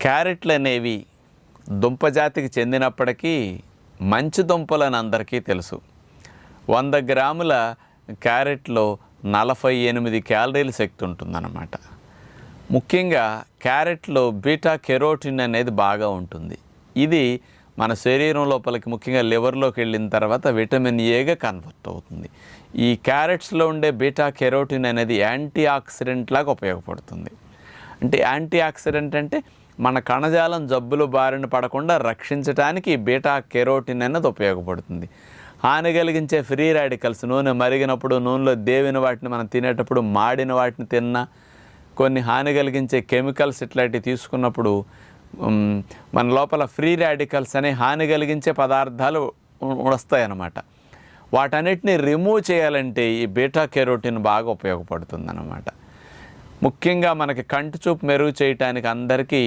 క్యారెట్లు అనేవి దుంపజాతికి చెందినప్పటికీ మంచి దుంపలని అందరికీ తెలుసు. 100 గ్రాముల క్యారెట్లో 48 క్యాలరీల శక్తి ఉంటుందన్నమాట. ముఖ్యంగా క్యారెట్లో బీటా కెరోటిన్ అనేది బాగా ఉంటుంది. ఇది మన శరీరం లోపలికి ముఖ్యంగా లివర్లోకి వెళ్ళిన తర్వాత విటమిన్ ఏగా కన్వర్ట్ అవుతుంది. ఈ క్యారెట్స్లో ఉండే బీటా కెరోటిన్ అనేది యాంటీ ఆక్సిడెంట్ లాగా ఉపయోగపడుతుంది. అంటే యాంటీ ఆక్సిడెంట్ అంటే మన కణజాలం జబ్బులు బారిన పడకుండా రక్షించడానికి బీటా కెరోటిన్ అనేది ఉపయోగపడుతుంది. హాని కలిగించే ఫ్రీ రాడికల్స్, నూనె మరిగినప్పుడు, నూనెలో దేవిన వాటిని మనం తినేటప్పుడు, మాడిన వాటిని తిన్నా, కొన్ని హాని కలిగించే కెమికల్స్ ఇట్లాంటివి తీసుకున్నప్పుడు మన లోపల ఫ్రీ రాడికల్స్ అనే హాని కలిగించే పదార్థాలు వస్తాయన్నమాట. వాటన్నిటిని రిమూవ్ చేయాలంటే ఈ బీటా కెరోటిన్ బాగా ఉపయోగపడుతుంది అన్నమాట. ముఖ్యంగా మనకి కంటి చూపు మెరుగు చేయటానికి అందరికీ